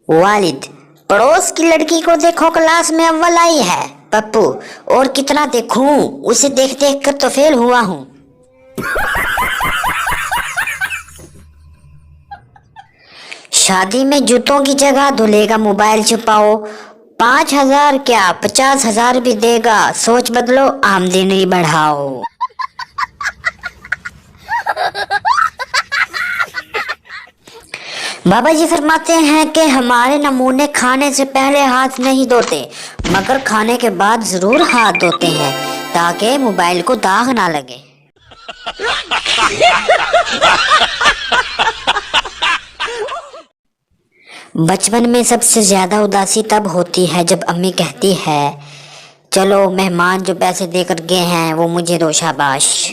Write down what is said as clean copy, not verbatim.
वालिद, पड़ोस की लड़की को देखो क्लास में अव्वल आई है। पप्पू, और कितना देखूं, उसे देख देख कर तो फेल हुआ हूँ। शादी में जूतों की जगह दूल्हे मोबाइल छुपाओ। 5,000 क्या 50,000 भी देगा। सोच बदलो, आमदनी बढ़ाओ। बाबा जी फरमाते हैं कि हमारे नमूने खाने से पहले हाथ नहीं धोते, मगर खाने के बाद जरूर हाथ धोते हैं ताकि मोबाइल को दाग ना लगे। बचपन में सबसे ज्यादा उदासी तब होती है जब अम्मी कहती है, चलो मेहमान जो पैसे देकर गए हैं वो मुझे दो, शाबाश।